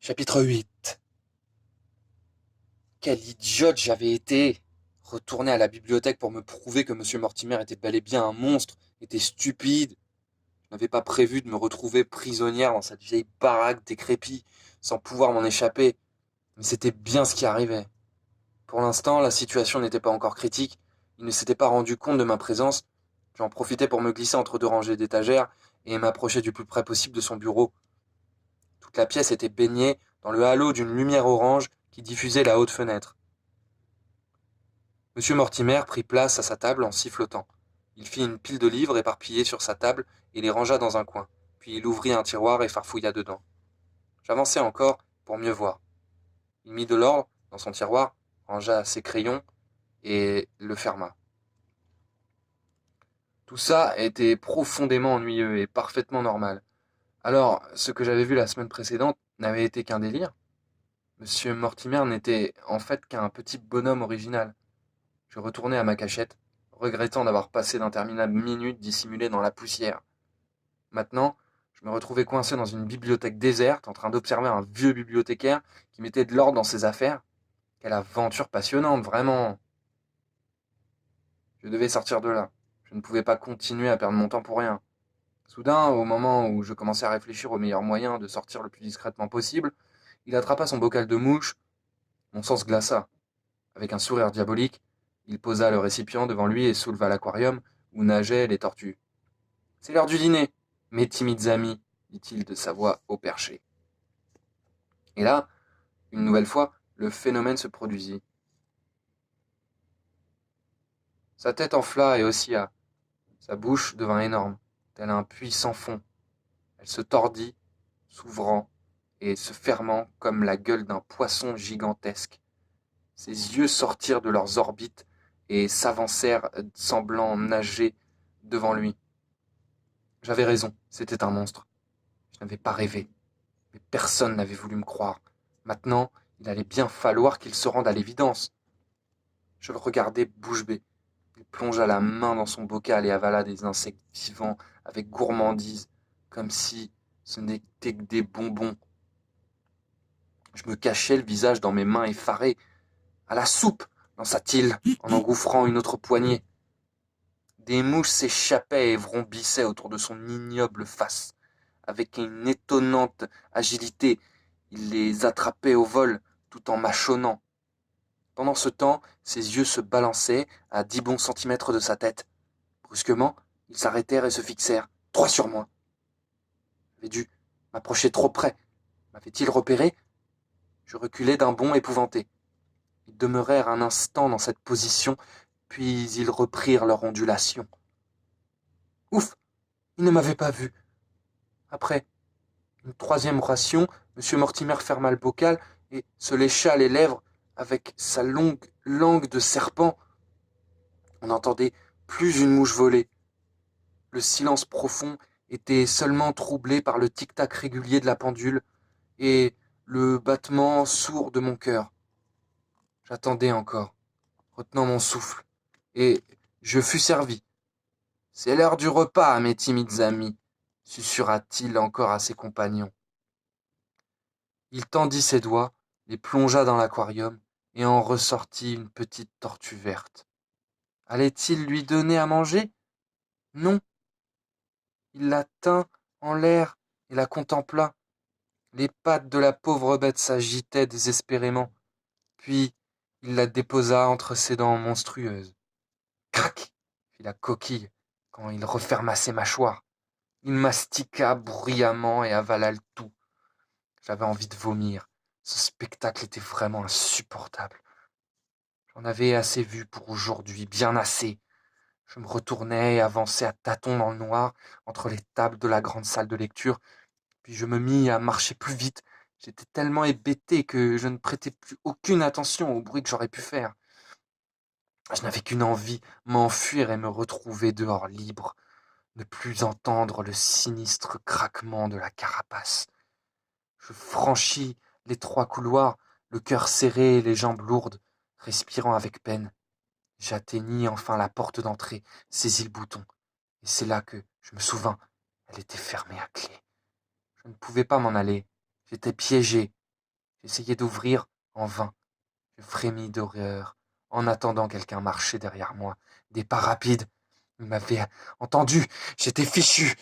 Chapitre 8. Quelle idiote j'avais été! Retourner à la bibliothèque pour me prouver que Monsieur Mortimer était bel et bien un monstre, était stupide. Je n'avais pas prévu de me retrouver prisonnière dans cette vieille baraque décrépite, sans pouvoir m'en échapper. Mais c'était bien ce qui arrivait. Pour l'instant, la situation n'était pas encore critique. Il ne s'était pas rendu compte de ma présence. J'en profitais pour me glisser entre deux rangées d'étagères et m'approcher du plus près possible de son bureau. Toute la pièce était baignée dans le halo d'une lumière orange qui diffusait la haute fenêtre. Monsieur Mortimer prit place à sa table en sifflotant. Il fit une pile de livres éparpillés sur sa table et les rangea dans un coin. Puis il ouvrit un tiroir et farfouilla dedans. J'avançai encore pour mieux voir. Il mit de l'ordre dans son tiroir, rangea ses crayons et le ferma. Tout ça était profondément ennuyeux et parfaitement normal. Alors, ce que j'avais vu la semaine précédente n'avait été qu'un délire. Monsieur Mortimer n'était en fait qu'un petit bonhomme original. Je retournai à ma cachette, regrettant d'avoir passé d'interminables minutes dissimulées dans la poussière. Maintenant, je me retrouvais coincé dans une bibliothèque déserte, en train d'observer un vieux bibliothécaire qui mettait de l'ordre dans ses affaires. Quelle aventure passionnante, vraiment! Je devais sortir de là. Je ne pouvais pas continuer à perdre mon temps pour rien. Soudain, au moment où je commençais à réfléchir au meilleur moyen de sortir le plus discrètement possible, il attrapa son bocal de mouche. Mon sang se glaça. Avec un sourire diabolique, il posa le récipient devant lui et souleva l'aquarium où nageaient les tortues. C'est l'heure du dîner, mes timides amis, dit-il de sa voix haut perché. Et là, une nouvelle fois, le phénomène se produisit. Sa tête enfla et oscilla. Sa bouche devint énorme, tel un puits sans fond. Elle se tordit, s'ouvrant et se fermant comme la gueule d'un poisson gigantesque. Ses yeux sortirent de leurs orbites et s'avancèrent, semblant nager devant lui. J'avais raison, c'était un monstre. Je n'avais pas rêvé, mais personne n'avait voulu me croire. Maintenant, il allait bien falloir qu'il se rende à l'évidence. Je le regardais bouche bée. Il plongea la main dans son bocal et avala des insectes vivants avec gourmandise, comme si ce n'était que des bonbons. Je me cachais le visage dans mes mains effarées. À la soupe, lança-t-il, en engouffrant une autre poignée. Des mouches s'échappaient et vrombissaient autour de son ignoble face. Avec une étonnante agilité, il les attrapait au vol, tout en mâchonnant. Pendant ce temps, ses yeux se balançaient à 10 bons centimètres de sa tête. Brusquement, ils s'arrêtèrent et se fixèrent, droit sur moi. J'avais dû m'approcher trop près. M'avait-il repéré? Je reculai d'un bond épouvanté. Ils demeurèrent un instant dans cette position, puis ils reprirent leur ondulation. Ouf! Ils ne m'avaient pas vu. Après une troisième ration, M. Mortimer ferma le bocal et se lécha les lèvres avec sa longue langue de serpent. On n'entendait plus une mouche voler. Le silence profond était seulement troublé par le tic-tac régulier de la pendule et le battement sourd de mon cœur. J'attendais encore, retenant mon souffle, et je fus servi. C'est l'heure du repas, mes timides amis, susurra-t-il encore à ses compagnons. Il tendit ses doigts, les plongea dans l'aquarium et en ressortit une petite tortue verte. Allait-il lui donner à manger? Non. Il la tint en l'air et la contempla. Les pattes de la pauvre bête s'agitaient désespérément. Puis il la déposa entre ses dents monstrueuses. Crac! Fit la coquille quand il referma ses mâchoires. Il mastiqua bruyamment et avala le tout. J'avais envie de vomir. Ce spectacle était vraiment insupportable. J'en avais assez vu pour aujourd'hui, bien assez. Je me retournai et avançai à tâtons dans le noir, entre les tables de la grande salle de lecture, puis je me mis à marcher plus vite. J'étais tellement hébété que je ne prêtais plus aucune attention au bruit que j'aurais pu faire. Je n'avais qu'une envie, m'enfuir et me retrouver dehors libre, ne plus entendre le sinistre craquement de la carapace. Je franchis l'étroit couloir, le cœur serré et les jambes lourdes, respirant avec peine. J'atteignis enfin la porte d'entrée, saisis le bouton, et c'est là que je me souvins, elle était fermée à clé. Je ne pouvais pas m'en aller, j'étais piégé, J'essayais d'ouvrir, en vain. Je frémis d'horreur, en attendant quelqu'un marcher derrière moi. Des pas rapides. Il m'avait entendu. J'étais fichu.